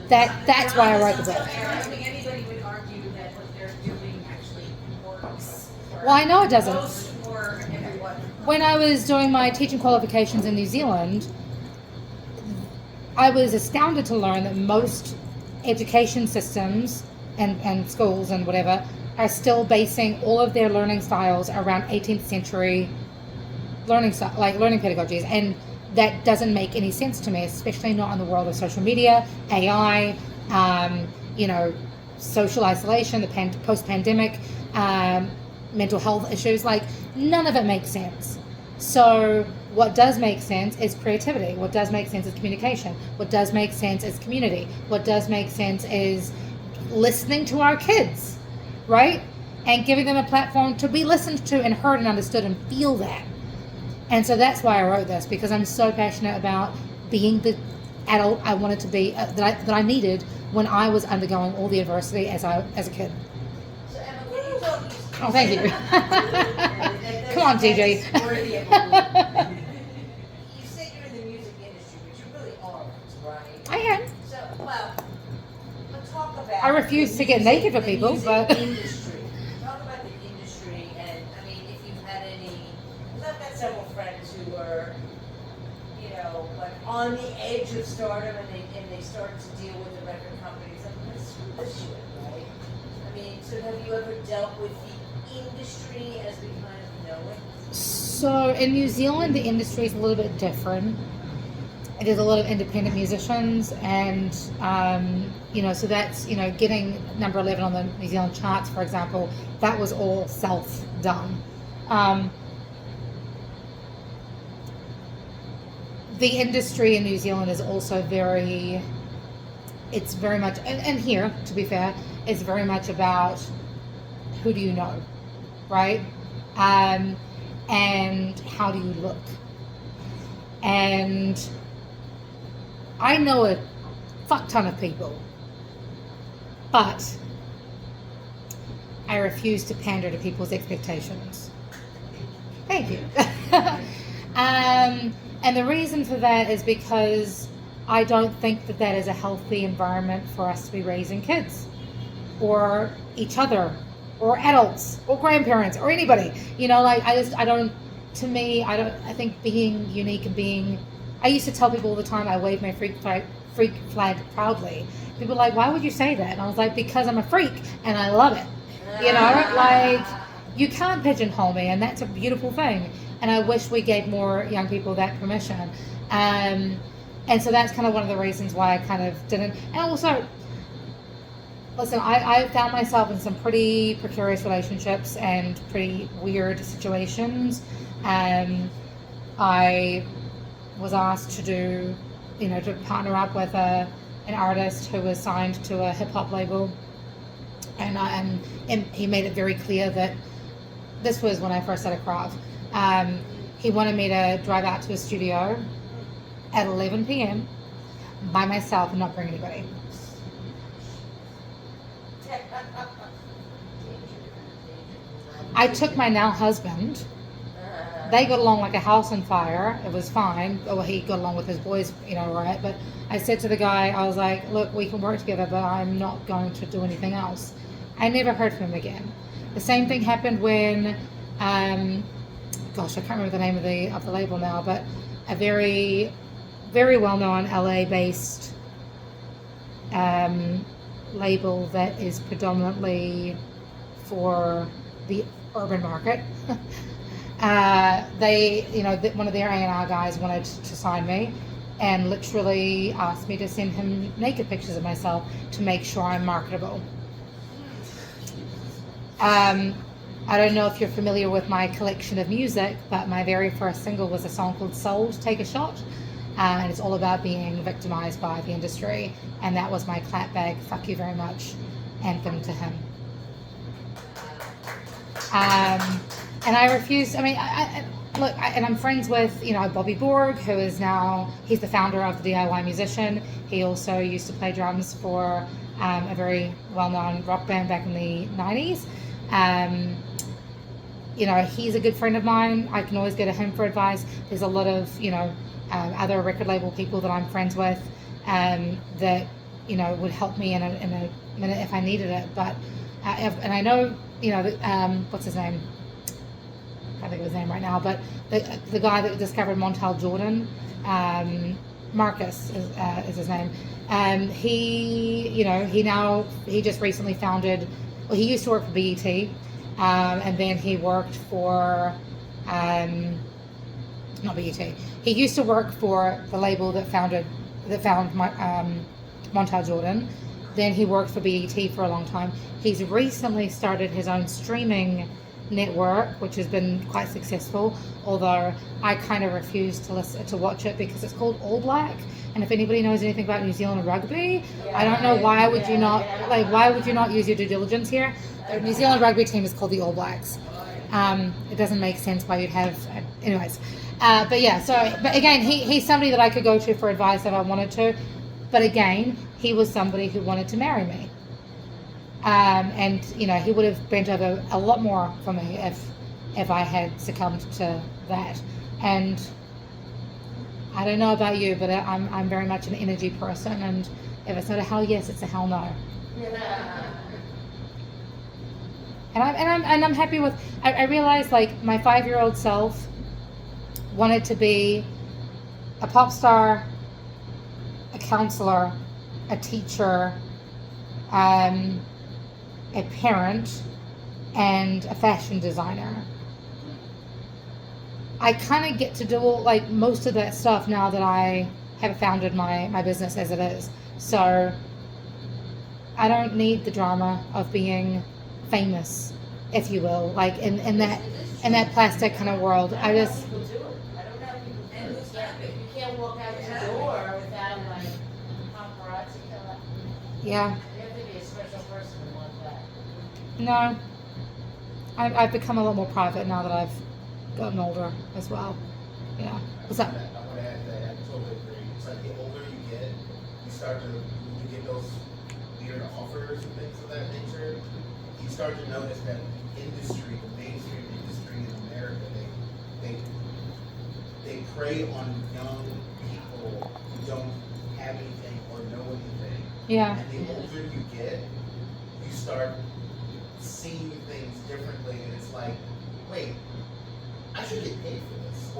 That's why I wrote the book. I don't think anybody would argue that what they're doing actually works. Well, I know it doesn't. Most or everyone. When I was doing my teaching qualifications in New Zealand, I was astounded to learn that most education systems and schools and whatever are still basing all of their learning styles around 18th century learning pedagogies, and that doesn't make any sense to me, especially not in the world of social media, AI, social isolation, the post-pandemic, mental health issues. Like, none of it makes sense. So what does make sense is creativity. What does make sense is communication. What does make sense is community. What does make sense is listening to our kids, right? And giving them a platform to be listened to and heard and understood and feel that. And so that's why I wrote this, because I'm so passionate about being the adult I wanted to be, that I needed when I was undergoing all the adversity as a kid. So Emma, can you talk? Oh, thank you. Come on, TJ. You said you're in the music industry, but you really aren't, right? I am. So, well, let's talk about. I refuse to get naked for the people, music but industry. Talk about the industry, and I mean, if you've had any. Because I've got several friends who were, like on the edge of stardom, and they started to deal with the record companies. And screw this shit, right? I mean, so have you ever dealt with the industry as we kind of know it? So in New Zealand, the industry is a little bit different. There's a lot of independent musicians, and so that's getting number 11 on the New Zealand charts, for example. That was all self-done. The industry in New Zealand is also it's very much, and here, to be fair, it's very much about who do you know, right? And how do you look? And I know a fuck ton of people, but I refuse to pander to people's expectations. Thank you. And the reason for that is because I don't think that is a healthy environment for us to be raising kids or each other or adults or grandparents or anybody. I think being unique and I used to tell people all the time I wave my freak flag proudly. People are like, why would you say that? And I was like, because I'm a freak and I love it. You can't pigeonhole me, and that's a beautiful thing. And I wish we gave more young people that permission. And so that's kind of one of the reasons why I kind of didn't. And also, listen, I found myself in some pretty precarious relationships and pretty weird situations. I was asked to to partner up with an artist who was signed to a hip hop label. And he made it very clear that this was when I first started craft. He wanted me to drive out to a studio at 11 p.m. by myself and not bring anybody. I took my now husband. They got along like a house on fire. It was fine. Well, he got along with his boys, right? But I said to the guy, I was like, look, we can work together, but I'm not going to do anything else. I never heard from him again. The same thing happened when, gosh, I can't remember the name of the label now, but a very, very well-known LA-based label that is predominantly for the urban market. One of their A&R guys wanted to sign me and literally asked me to send him naked pictures of myself to make sure I'm marketable. I don't know if you're familiar with my collection of music, but my very first single was a song called Sold, Take a Shot. And it's all about being victimized by the industry. And that was my clapbag, fuck you very much, anthem to him. And I refused. I mean, and I'm friends with, Bobby Borg, who is now, he's the founder of the DIY Musician. He also used to play drums for a very well-known rock band back in the 90s. He's a good friend of mine. I can always go to him for advice. There's a lot of, other record label people that I'm friends with that, would help me in a minute if I needed it. But, and I know, what's his name? I think of his name right now, but the guy that discovered Montel Jordan, Marcus is his name. He just recently founded. Well, he used to work for BET, and then he worked for not BET. He used to work for the label that found Montel Jordan. Then he worked for BET for a long time. He's recently started his own streaming network, which has been quite successful, although I kind of refuse to watch it because it's called All Black, and if anybody knows anything about New Zealand rugby, I don't know why would you not use your due diligence here. The New Zealand rugby team is called the All Blacks. It doesn't make sense why you'd have anyways, but again, he's somebody that I could go to for advice if I wanted to, but again, he was somebody who wanted to marry me. And he would have bent over a lot more for me if I had succumbed to that. And I don't know about you, but I'm very much an energy person, and if it's not a hell yes, it's a hell no. And I'm happy with. I realized like my 5-year-old self wanted to be a pop star, a counselor, a teacher, a parent, and a fashion designer. I kind of get to do most of that stuff now that I have founded my business as it is. So I don't need the drama of being famous, if you will, like in that plastic kind of world. I just People do it. I don't know if people do it. You can't walk out the door without paparazzi. yeah. You have to be a special person to want that. No, I've become a lot more private now that I've gotten older as well. Yeah. What's up? I want to add that I totally agree. It's like the older you get, you get those weird offers and things of that nature. You start to notice that industry, the mainstream industry in America, they prey on young people who don't have anything or know anything. Yeah. And the older you get, you start seeing things differently, and it's like, wait, I should get paid for this,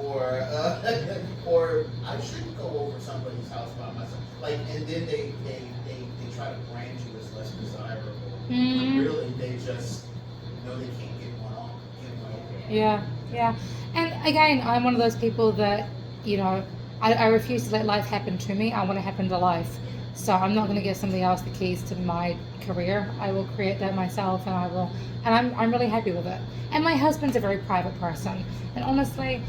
or I shouldn't go over somebody's house by myself. Like, and then they try to brand you as less desirable. Mm-hmm. But really, they just know they can't get one on. Yeah. And again, I'm one of those people that, I refuse to let life happen to me. I want to happen to life. So I'm not going to give somebody else the keys to my career. I will create that myself, and I'm really happy with it. And my husband's a very private person, and honestly,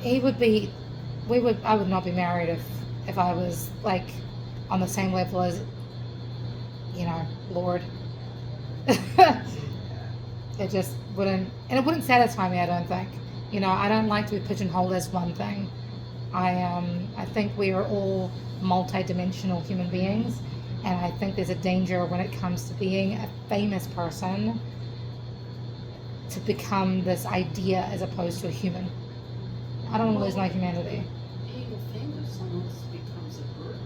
I would not be married if I was like on the same level as, Lord. It just wouldn't, and it wouldn't satisfy me, I don't think. I don't like to be pigeonholed as one thing. I think we are all multi-dimensional human beings, and I think there's a danger when it comes to being a famous person to become this idea as opposed to a human. I don't want to lose my humanity. Being a famous almost becomes a burden.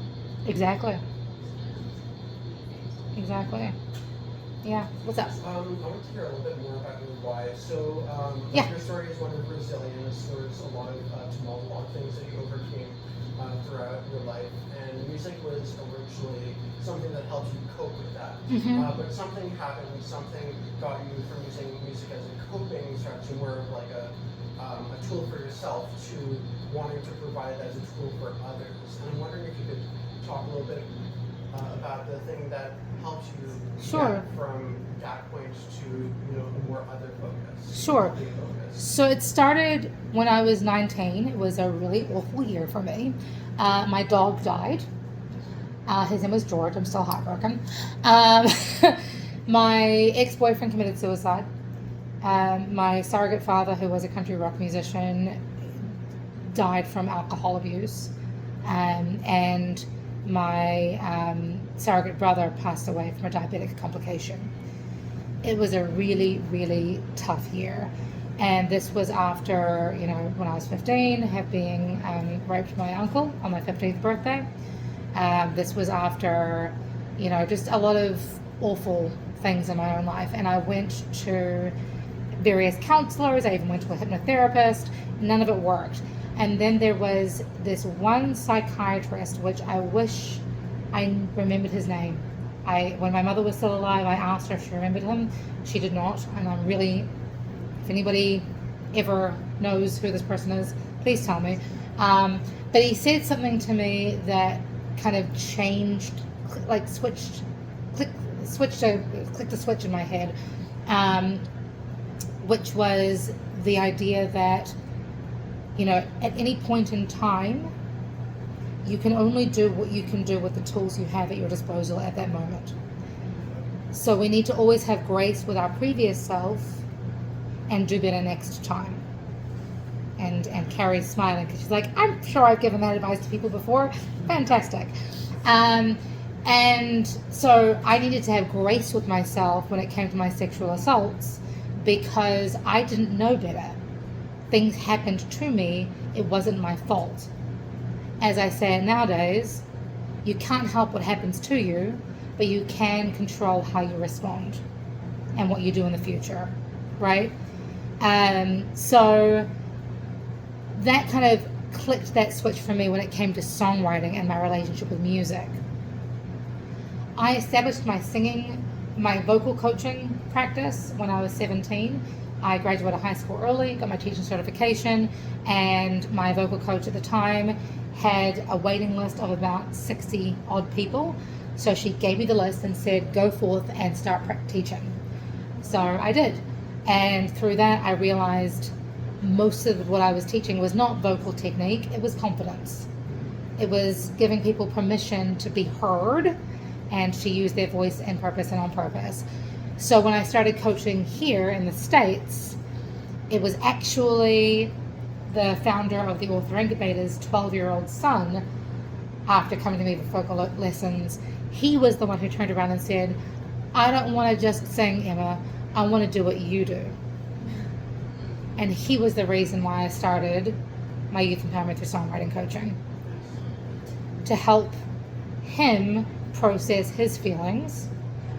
Exactly. Exactly. Yeah. What's up? I want to hear a little bit more about your why. So, Yeah. your story is one of resilience. There was a lot of tumult, a lot of things that you overcame throughout your life, and music was originally something that helped you cope with that. But something happened, something got you from using music as a coping strategy, more of like a tool for yourself, to wanting to provide that as a tool for others. And I'm wondering if you could talk a little bit about the thing that helps you Sure. get from that point to a more other focus. Sure. Other focus. So it started when I was 19. It was a really awful year for me. My dog died. His name was George. I'm still heartbroken. My ex-boyfriend committed suicide. My surrogate father, who was a country rock musician, died from alcohol abuse. And my surrogate brother passed away from a diabetic complication. It was a really, really tough year. And this was after, when I was 15, being raped by my uncle on my 15th birthday. This was after, just a lot of awful things in my own life. And I went to various counselors. I even went to a hypnotherapist. None of it worked. And then there was this one psychiatrist, which I wish I remembered his name. When my mother was still alive, I asked her if she remembered him. She did not. And I'm really, if anybody ever knows who this person is, please tell me. But he said something to me that kind of changed, clicked the switch in my head, which was the idea that, at any point in time, you can only do what you can do with the tools you have at your disposal at that moment. So we need to always have grace with our previous self and do better next time. And Carrie's smiling because she's like, I'm sure I've given that advice to people before. Fantastic. And so I needed to have grace with myself when it came to my sexual assaults, because I didn't know better. Things happened to me. It wasn't my fault. As I say nowadays, you can't help what happens to you, but you can control how you respond and what you do in the future, right? So that kind of clicked that switch for me when it came to songwriting and my relationship with music. I established my vocal coaching practice when I was 17. I graduated high school early, got my teaching certification, and my vocal coach at the time had a waiting list of about 60 odd people. So she gave me the list and said, go forth and start teaching. So I did. And through that, I realized most of what I was teaching was not vocal technique, it was confidence. It was giving people permission to be heard and to use their voice in purpose and on purpose. So when I started coaching here in the States, it was actually the founder of the Author Incubator's 12-year-old son, after coming to me for vocal lessons, he was the one who turned around and said, I don't want to just sing, Emma, I want to do what you do. And he was the reason why I started my youth empowerment through songwriting coaching, to help him process his feelings,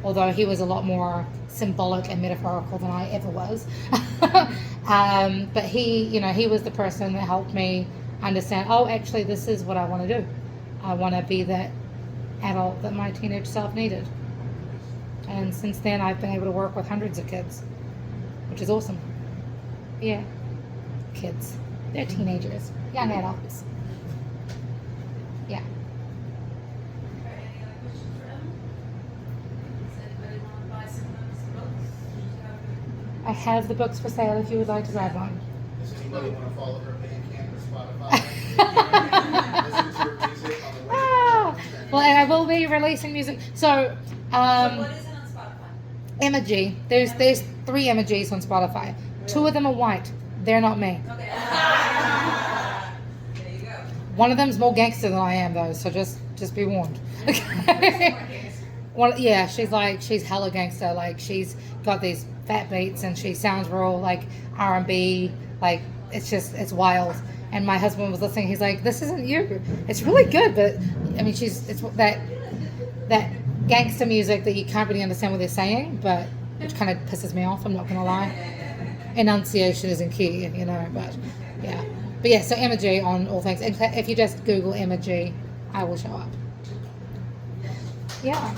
although he was a lot more symbolic and metaphorical than I ever was. But he was the person that helped me understand, oh, actually, this is what I want to do. I want to be that adult that my teenage self needed. And since then, I've been able to work with hundreds of kids, which is awesome. Yeah, kids. They're teenagers, young adults. Yeah. Okay, any other questions for Emma? Does anybody want to buy some of those books? I have the books for sale if you would like to grab one. Does anybody want to follow her Bandcamp or Spotify? Listen to her music on the way. Well, and I will be releasing music. So, So what is it on Spotify? Emma G. There's 3 Emma G's on Spotify. 2 of them are white. They're not me. Okay. There you go. One of them's more gangster than I am, though. So just be warned. Okay. Well, yeah, she's hella gangster. Like she's got these fat beats and she sounds real like R&B. Like it's wild. And my husband was listening. He's like, "This isn't you. It's really good, but I mean, it's that gangster music that you can't really understand what they're saying, but which kind of pisses me off. I'm not gonna lie. Enunciation isn't key, you know. But yeah. So Emma G on all things. If you just Google Emma G, I will show up. Yeah.